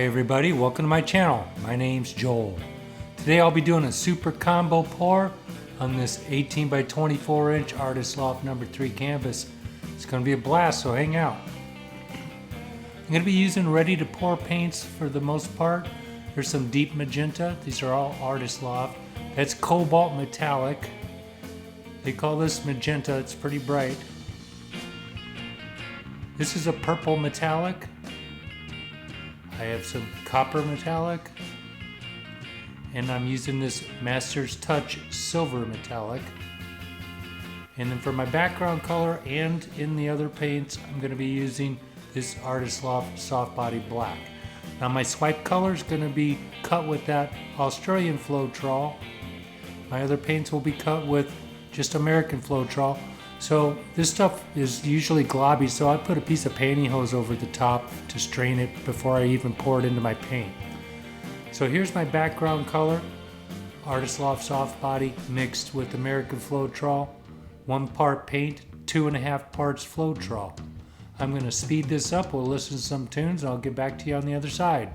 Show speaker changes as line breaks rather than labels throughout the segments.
Hi everybody, welcome to my channel. My name's Joel. Today I'll be doing a super combo pour on this 18 by 24 inch Artist Loft number 3 canvas. It's going to be a blast, so hang out. I'm going to be using ready to pour paints for the most part. There's some deep magenta. These are all Artist Loft. That's cobalt metallic. They call this magenta. It's pretty bright. This is a purple metallic. I have some copper metallic, and I'm using this Master's Touch silver metallic. And then for my background color and in the other paints, I'm going to be using this Artist Loft soft body black. Now my swipe color is going to be cut with that Australian Floetrol. My other paints will be cut with just American Floetrol. So this stuff is usually globby, so I put a piece of pantyhose over the top to strain it before I even pour it into my paint. So here's my background color, Artist Loft soft body mixed with American Floetrol. 1 part paint, 2.5 parts Floetrol. I'm going to speed this up, we'll listen to some tunes, and I'll get back to you on the other side.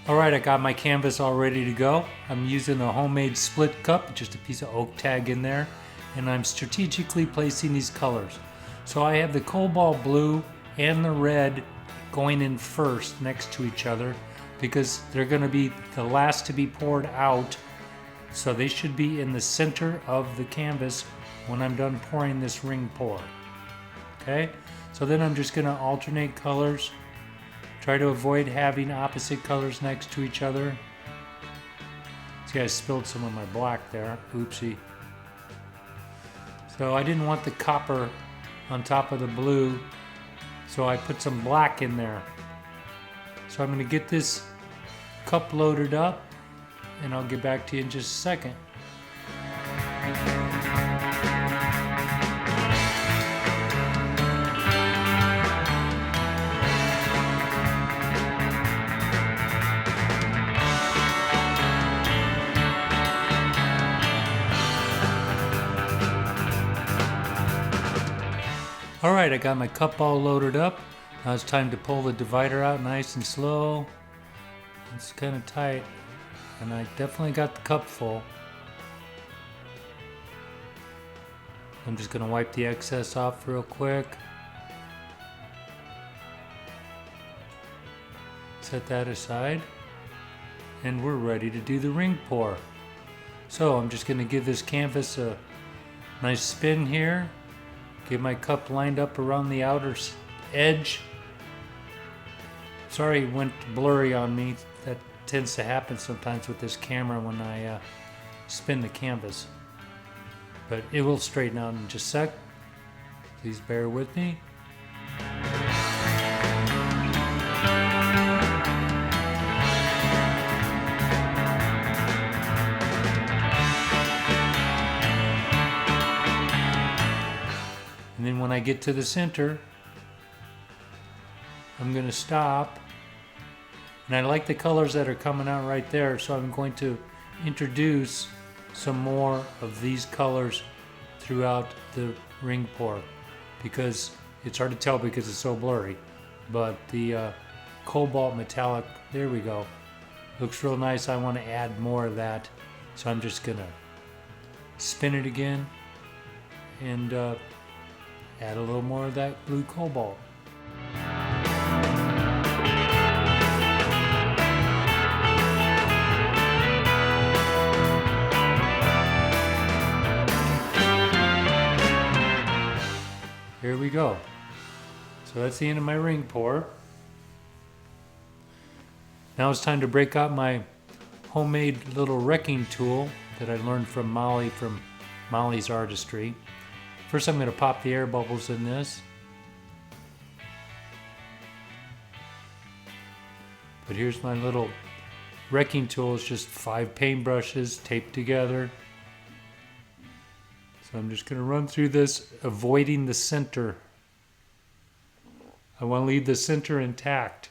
Alright, I got my canvas all ready to go. I'm using a homemade split cup, just a piece of oak tag in there, and I'm strategically placing these colors. So I have the cobalt blue and the red going in first next to each other because they're going to be the last to be poured out. So they should be in the center of the canvas when I'm done pouring this ring pour. Okay, so then I'm just going to alternate colors. Try to avoid having opposite colors next to each other. See, I spilled some of my black there. Oopsie. So I didn't want the copper on top of the blue, so I put some black in there. So I'm going to get this cup loaded up, and I'll get back to you in just a second. Alright, I got my cup all loaded up. Now it's time to pull the divider out nice and slow. It's kind of tight, and I definitely got the cup full. I'm just going to wipe the excess off real quick. Set that aside, and we're ready to do the ring pour. So I'm just going to give this canvas a nice spin here. Get my cup lined up around the outer edge. Sorry it went blurry on me. That tends to happen sometimes with this camera when I spin the canvas. But it will straighten out in just a sec. Please bear with me. And then when I get to the center, I'm going to stop. And I like the colors that are coming out right there, so I'm going to introduce some more of these colors throughout the ring pour, because it's hard to tell because it's so blurry. But the cobalt metallic, there we go. Looks real nice. I want to add more of that, so I'm just going to spin it again and add a little more of that blue cobalt. Here we go. So that's the end of my ring pour. Now it's time to break out my homemade little wrecking tool that I learned from Molly from Molly's Artistry. First I'm going to pop the air bubbles in this. But here's my little wrecking tool. It's just 5 paintbrushes taped together. So I'm just going to run through this, avoiding the center. I want to leave the center intact.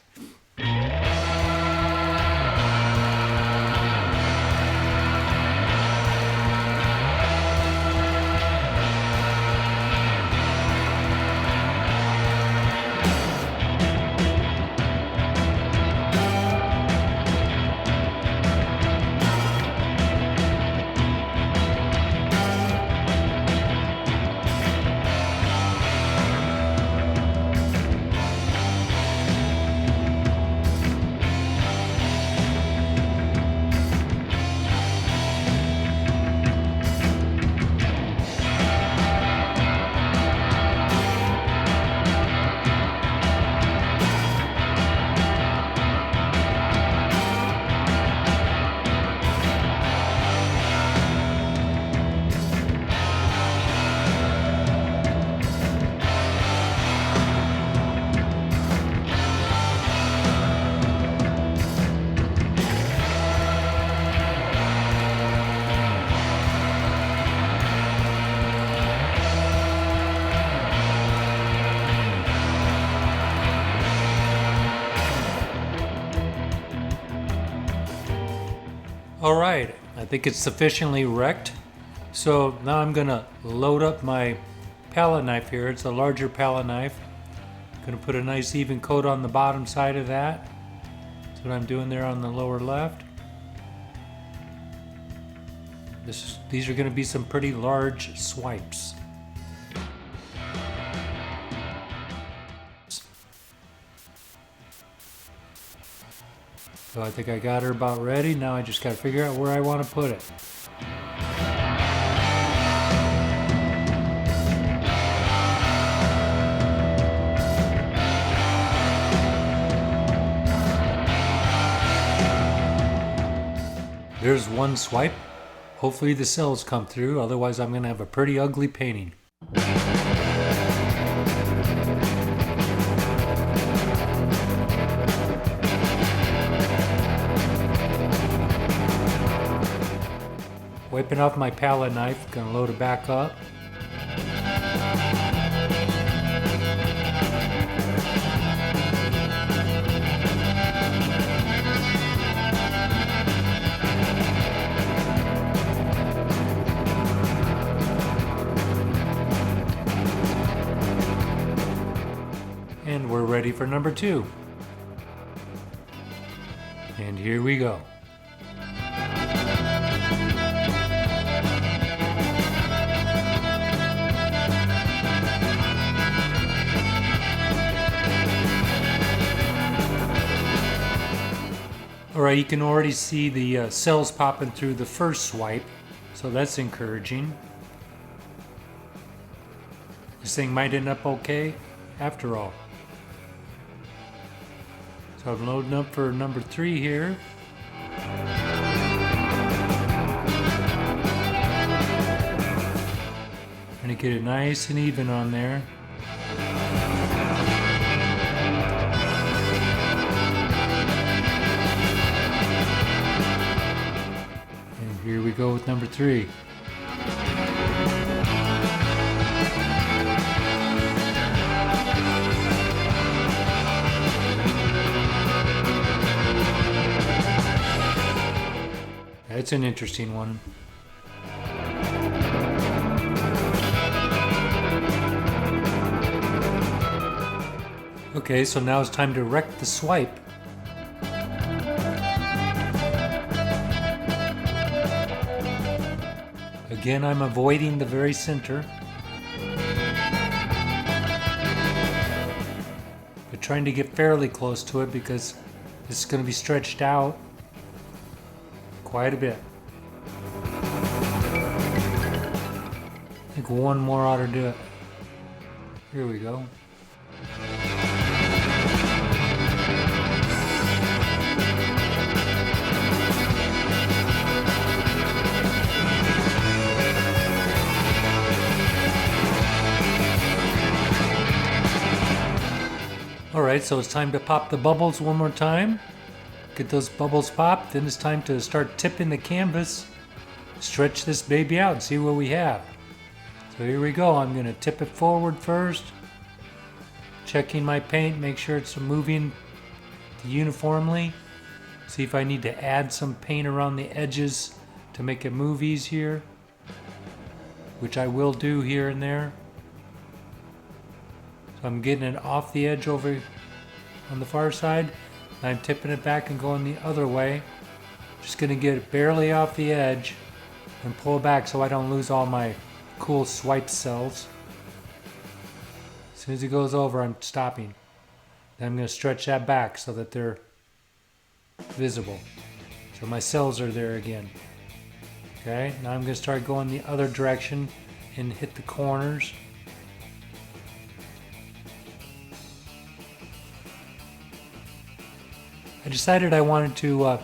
Alright, I think it's sufficiently wrecked. So now I'm going to load up my palette knife here. It's a larger palette knife. I'm going to put a nice even coat on the bottom side of that. That's what I'm doing there on the lower left. These are going to be some pretty large swipes. So I think I got her about ready. Now I just got to figure out where I want to put it. There's one swipe. Hopefully the cells come through, otherwise I'm going to have a pretty ugly painting. Wiping off my palette knife, gonna load it back up. And we're ready for number 2. And here we go. Alright, you can already see the cells popping through the first swipe, so that's encouraging. This thing might end up okay after all. So I'm loading up for number 3 here. Trying to get it nice and even on there. Here we go with number 3. That's an interesting one. Okay, so now it's time to wreck the swipe. Again, I'm avoiding the very center. trying to get fairly close to it because it's going to be stretched out quite a bit. I think one more ought to do it. Here we go. Alright, so it's time to pop the bubbles one more time. Get those bubbles popped, then it's time to start tipping the canvas. Stretch this baby out and see what we have. So here we go, I'm going to tip it forward first. Checking my paint, make sure it's moving uniformly. See if I need to add some paint around the edges to make it move easier, which I will do here and there. So I'm getting it off the edge over on the far side. And I'm tipping it back and going the other way. Just going to get it barely off the edge and pull back so I don't lose all my cool swipe cells. As soon as it goes over, I'm stopping. Then I'm going to stretch that back so that they're visible. So my cells are there again. Okay, now I'm going to start going the other direction and hit the corners. I decided I wanted to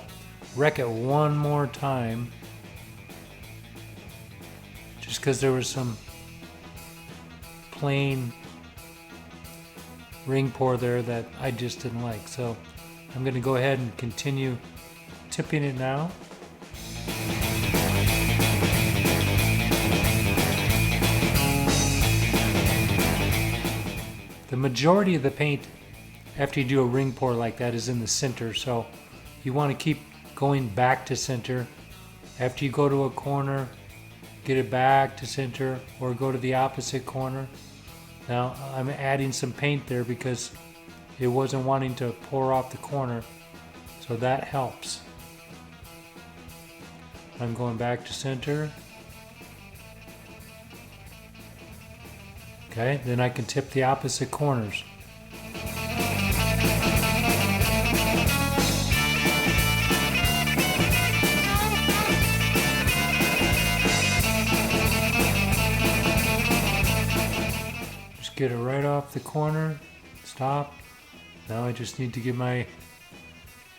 wreck it one more time, just because there was some plain ring pour there that I just didn't like. So I'm going to go ahead and continue tipping it now. The majority of the paint after you do a ring pour like that is in the center, so you want to keep going back to center. After you go to a corner, get it back to center or go to the opposite corner. Now I'm adding some paint there because it wasn't wanting to pour off the corner, so that helps. I'm going back to center. Okay, then I can tip the opposite corners. Get it right off the corner, stop. Now I just need to get my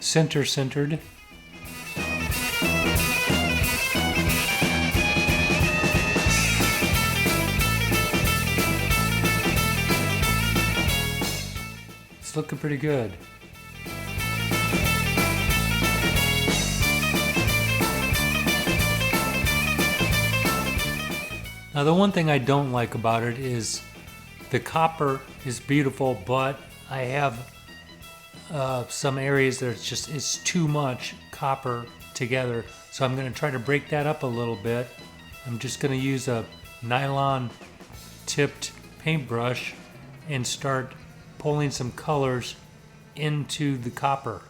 center centered. It's looking pretty good. Now the one thing I don't like about it is the copper is beautiful, but I have some areas that it's too much copper together. So I'm going to try to break that up a little bit. I'm just going to use a nylon tipped paintbrush and start pulling some colors into the copper.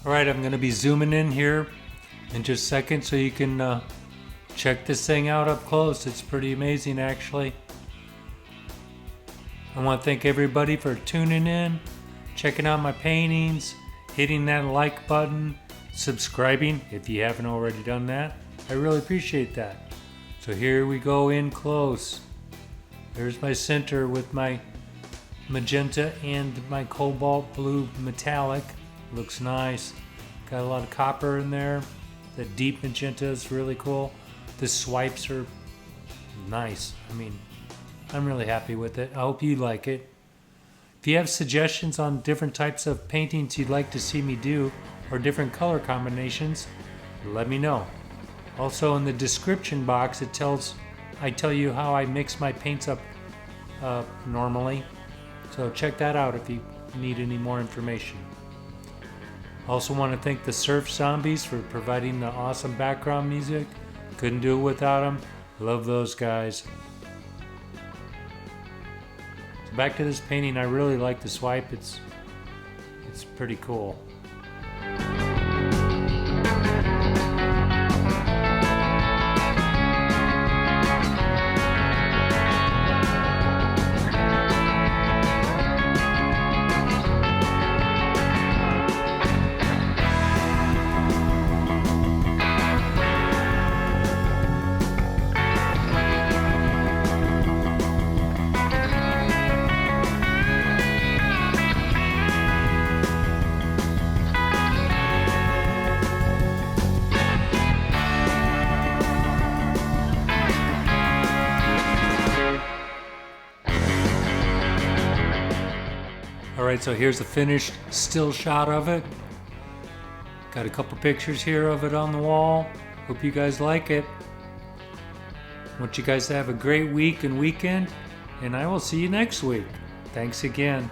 Alright, I'm going to be zooming in here in just a second so you can check this thing out up close. It's pretty amazing, actually. I want to thank everybody for tuning in, checking out my paintings, hitting that like button, subscribing if you haven't already done that. I really appreciate that. So here we go in close. There's my center with my magenta and my cobalt blue metallic. Looks nice. Got a lot of copper in there. The deep magenta is really cool. The swipes are nice. I mean, I'm really happy with it. I hope you like it. If you have suggestions on different types of paintings you'd like to see me do, or different color combinations, let me know. Also in the description box I tell you how I mix my paints up normally. So check that out if you need any more information. Also want to thank the Surf Zombies for providing the awesome background music. Couldn't do it without them. Love those guys. So back to this painting. I really like the swipe. It's pretty cool. Alright, so here's a finished still shot of it. Got a couple pictures here of it on the wall. Hope you guys like it. Want you guys to have a great week and weekend, and I will see you next week. Thanks again.